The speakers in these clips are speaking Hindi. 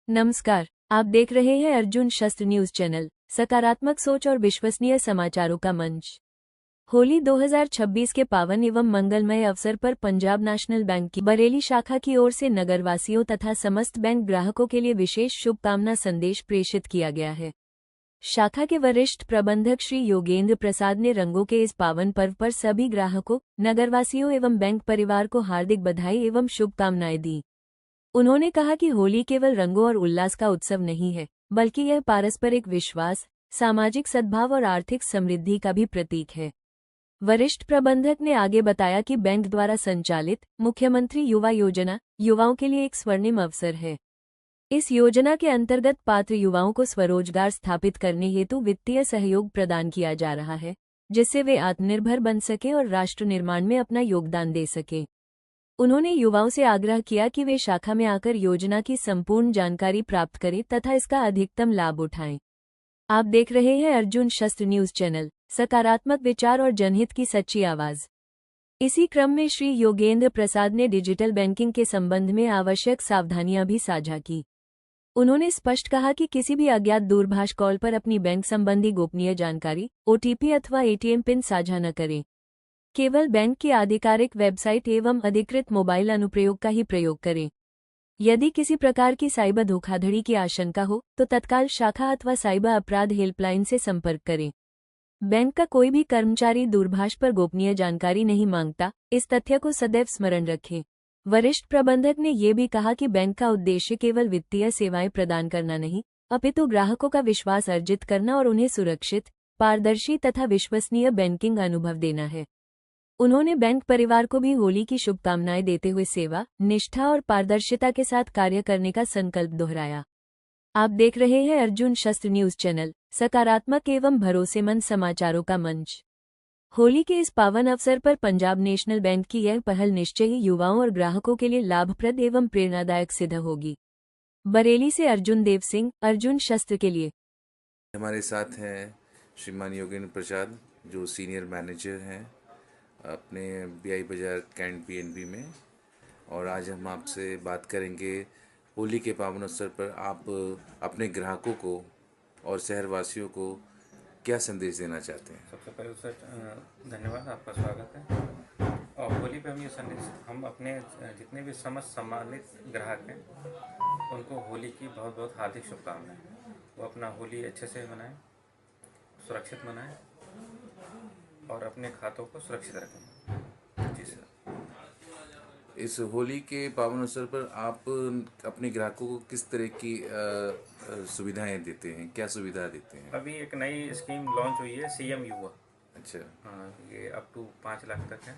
नमस्कार, आप देख रहे हैं अर्जुन शस्त्र न्यूज चैनल, सकारात्मक सोच और विश्वसनीय समाचारों का मंच। होली 2026 के पावन एवं मंगलमय अवसर पर पंजाब नेशनल बैंक की बरेली शाखा की ओर से नगरवासियों तथा समस्त बैंक ग्राहकों के लिए विशेष शुभकामना संदेश प्रेषित किया गया है। शाखा के वरिष्ठ प्रबंधक श्री योगेंद्र प्रसाद ने रंगों के इस पावन पर्व पर सभी ग्राहकों, नगरवासियों एवं बैंक परिवार को हार्दिक बधाई एवं शुभकामनाएं दी। उन्होंने कहा कि होली केवल रंगों और उल्लास का उत्सव नहीं है, बल्कि यह पारस्परिक विश्वास, सामाजिक सद्भाव और आर्थिक समृद्धि का भी प्रतीक है। वरिष्ठ प्रबंधक ने आगे बताया कि बैंक द्वारा संचालित मुख्यमंत्री युवा योजना युवाओं के लिए एक स्वर्णिम अवसर है। इस योजना के अंतर्गत पात्र युवाओं को स्वरोजगार स्थापित करने हेतु वित्तीय सहयोग प्रदान किया जा रहा है, जिससे वे आत्मनिर्भर बन सकें और राष्ट्र निर्माण में अपना योगदान दे सकें। उन्होंने युवाओं से आग्रह किया कि वे शाखा में आकर योजना की संपूर्ण जानकारी प्राप्त करें तथा इसका अधिकतम लाभ उठाएं। आप देख रहे हैं अर्जुन शस्त्र न्यूज चैनल, सकारात्मक विचार और जनहित की सच्ची आवाज। इसी क्रम में श्री योगेंद्र प्रसाद ने डिजिटल बैंकिंग के संबंध में आवश्यक सावधानियां भी साझा की। उन्होंने स्पष्ट कहा कि किसी भी अज्ञात दूरभाष कॉल पर अपनी बैंक संबंधी गोपनीय जानकारी, ओटीपी अथवा एटीएम पिन साझा न करें। केवल बैंक की आधिकारिक वेबसाइट एवं अधिकृत मोबाइल अनुप्रयोग का ही प्रयोग करें। यदि किसी प्रकार की साइबर धोखाधड़ी की आशंका हो तो तत्काल शाखा अथवा साइबर अपराध हेल्पलाइन से संपर्क करें। बैंक का कोई भी कर्मचारी दूरभाष पर गोपनीय जानकारी नहीं मांगता, इस तथ्य को सदैव स्मरण रखें। वरिष्ठ प्रबंधक ने ये भी कहा कि बैंक का उद्देश्य केवल वित्तीय सेवाएं प्रदान करना नहीं, अपितु ग्राहकों का विश्वास अर्जित करना और उन्हें सुरक्षित, पारदर्शी तथा विश्वसनीय बैंकिंग अनुभव देना है। उन्होंने बैंक परिवार को भी होली की शुभकामनाएं देते हुए सेवा, निष्ठा और पारदर्शिता के साथ कार्य करने का संकल्प दोहराया। आप देख रहे हैं अर्जुन शस्त्र न्यूज चैनल, सकारात्मक एवं भरोसेमंद समाचारों का मंच। होली के इस पावन अवसर पर पंजाब नेशनल बैंक की यह पहल निश्चय ही युवाओं और ग्राहकों के लिए लाभप्रद एवं प्रेरणादायक सिद्ध होगी। बरेली से अर्जुन देव सिंह, अर्जुन शस्त्र के लिए। हमारे साथ हैं श्रीमान योगेंद्र प्रसाद, जो सीनियर मैनेजर हैं अपने बीआई बाजार कैंट पीएनबी में। और आज हम आपसे बात करेंगे होली के पावन अवसर पर आप अपने ग्राहकों को और शहरवासियों को क्या संदेश देना चाहते हैं। सबसे पहले सर धन्यवाद, आपका स्वागत है। और होली पे हम ये संदेश, हम अपने जितने भी समस्त सम्मानित ग्राहक हैं उनको होली की बहुत बहुत हार्दिक शुभकामनाएं। वो अपना होली अच्छे से मनाएं, सुरक्षित मनाएं और अपने खातों को सुरक्षित रखें। जी सर। इस होली के पावन अवसर पर आप अपने ग्राहकों को किस तरह की सुविधाएं देते हैं, क्या सुविधा देते हैं? अभी एक नई स्कीम लॉन्च हुई है, सीएम युवा। अच्छा। हाँ, ये अप टू 5 लाख तक है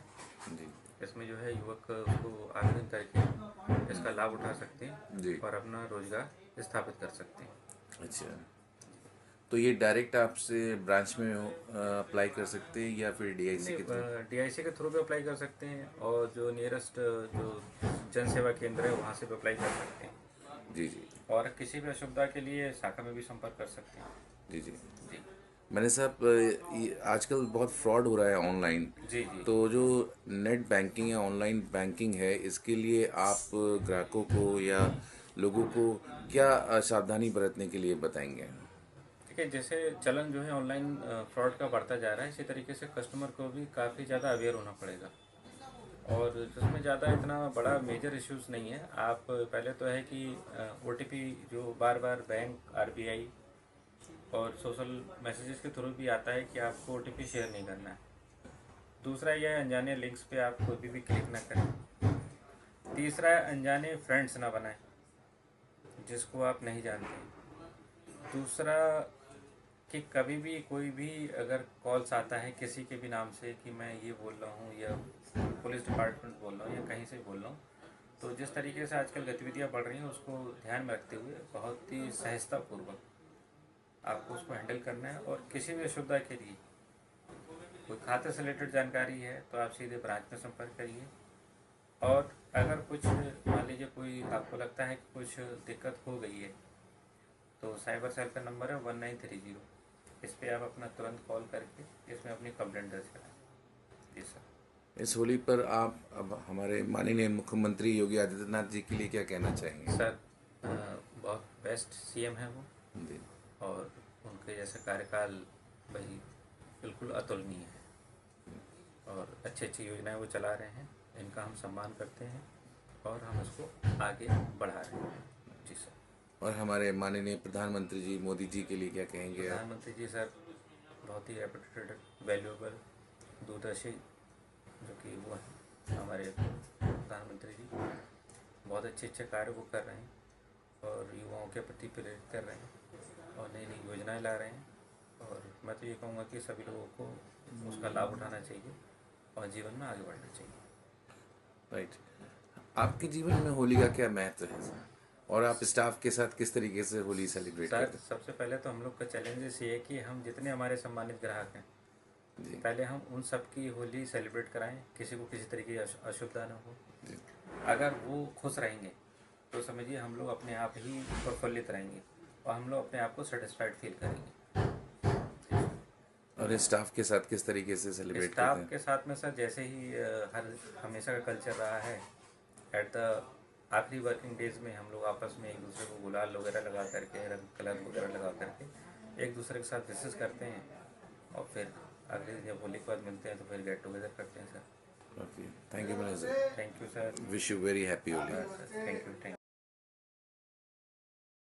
जी। इसमें जो है युवक उसको आवेदन करके इसका लाभ उठा सकते हैं जी। और अपना रोजगार स्थापित कर सकते हैं। अच्छा, तो ये डायरेक्ट आपसे ब्रांच में अप्लाई कर सकते हैं या फिर डीआईसी के थ्रू? डीआईसी के थ्रू भी अप्लाई कर सकते हैं और जो नियरेस्ट जो जन सेवा केंद्र है वहाँ से भी अप्लाई कर सकते हैं। जी जी। और किसी भी असुविधा के लिए शाखा में भी संपर्क कर सकते हैं। जी जी। जी मैंने साहब आजकल बहुत फ्रॉड हो रहा है ऑनलाइन। जी जी। तो जो नेट बैंकिंग या ऑनलाइन बैंकिंग है, इसके लिए आप ग्राहकों को या लोगों को क्या सावधानी बरतने के लिए बताएंगे? ठीक है, जैसे चलन जो है ऑनलाइन फ्रॉड का बढ़ता जा रहा है, इसी तरीके से कस्टमर को भी काफ़ी ज़्यादा अवेयर होना पड़ेगा। और जिसमें ज़्यादा इतना बड़ा मेजर इश्यूज नहीं है। आप पहले तो है कि ओटीपी जो बार बार बैंक, आरबीआई और सोशल मैसेजेस के थ्रू भी आता है कि आपको ओटीपी शेयर नहीं करना है। दूसरा यह है अनजाने लिंक्स पे आप कोई भी क्लिक ना करें। तीसरा है अनजाने फ्रेंड्स ना बनाएं जिसको आप नहीं जानते। दूसरा कि कभी भी कोई भी अगर कॉल्स आता है किसी के भी नाम से कि मैं ये बोल रहा हूँ या पुलिस डिपार्टमेंट बोल रहा हूँ या कहीं से बोल रहा हूँ, तो जिस तरीके से आजकल गतिविधियाँ बढ़ रही हैं उसको ध्यान में रखते हुए बहुत ही सहजतापूर्वक आपको उसको हैंडल करना है। और किसी भी असुविधा के लिए कोई खाते से रिलेटेड जानकारी है तो आप सीधे ब्रांच में संपर्क करिए। और अगर कुछ मान लीजिए कोई आपको लगता है कि कुछ दिक्कत हो गई है तो साइबर सेल का नंबर है 1930, इस पर आप अपना तुरंत कॉल करके इसमें अपनी कंप्लेंट दर्ज कराएं। जी सर। इस होली पर आप अब हमारे माननीय मुख्यमंत्री योगी आदित्यनाथ जी के लिए क्या कहना चाहेंगे? सर बहुत बेस्ट सीएम है वो, जी। और उनके जैसे कार्यकाल भाई बिल्कुल अतुलनीय है, और अच्छी अच्छी योजनाएं वो चला रहे हैं, इनका हम सम्मान करते हैं और हम इसको आगे बढ़ा रहे हैं। जी सर। और हमारे माननीय प्रधानमंत्री जी मोदी जी के लिए क्या कहेंगे आप? प्रधानमंत्री जी सर बहुत ही रेपुटेड, वैल्यूएबल, दूरदर्शी जो कि वो हैं हमारे प्रधानमंत्री जी, बहुत अच्छे अच्छे कार्य वो कर रहे हैं और युवाओं के प्रति प्रेरित कर रहे हैं और नई नई योजनाएं ला रहे हैं। और मैं तो ये कहूँगा कि सभी लोगों को उसका लाभ उठाना चाहिए और जीवन में आगे बढ़ना चाहिए। राइट। आपके जीवन में होली का क्या महत्व है और आप स्टाफ के साथ किस तरीके से होली सेलिब्रेट सर करते सबसे पहले तो हम लोग का चैलेंजेस ये है कि हम जितने हमारे सम्मानित ग्राहक हैं, हैं? जी। पहले हम उन सब की होली सेलिब्रेट कराएं, किसी को किसी तरीके की अशुभता ना हो। जी। अगर वो खुश रहेंगे तो समझिए हम लोग अपने आप ही प्रफुल्लित रहेंगे और हम लोग अपने आप को सेटिस्फाइड फील करेंगे। और स्टाफ के साथ किस तरीके से सेलिब्रेट करते स्टाफ हैं? के साथ में सर जैसे ही हर हमेशा का कल्चर रहा है, एट द आखिरी वर्किंग डेज में हम लोग आपस में एक दूसरे को गुलाल वगैरह लगा करके, रंग कलर वगैरह लगा करके एक दूसरे के साथ विशेष करते हैं और फिर अगले दिन जब होली के बाद मिलते हैं तो फिर गेट टुगेदर करते हैं sir. Okay, thank you manager. Thank you sir. Wish you very happy Holi. Thank you.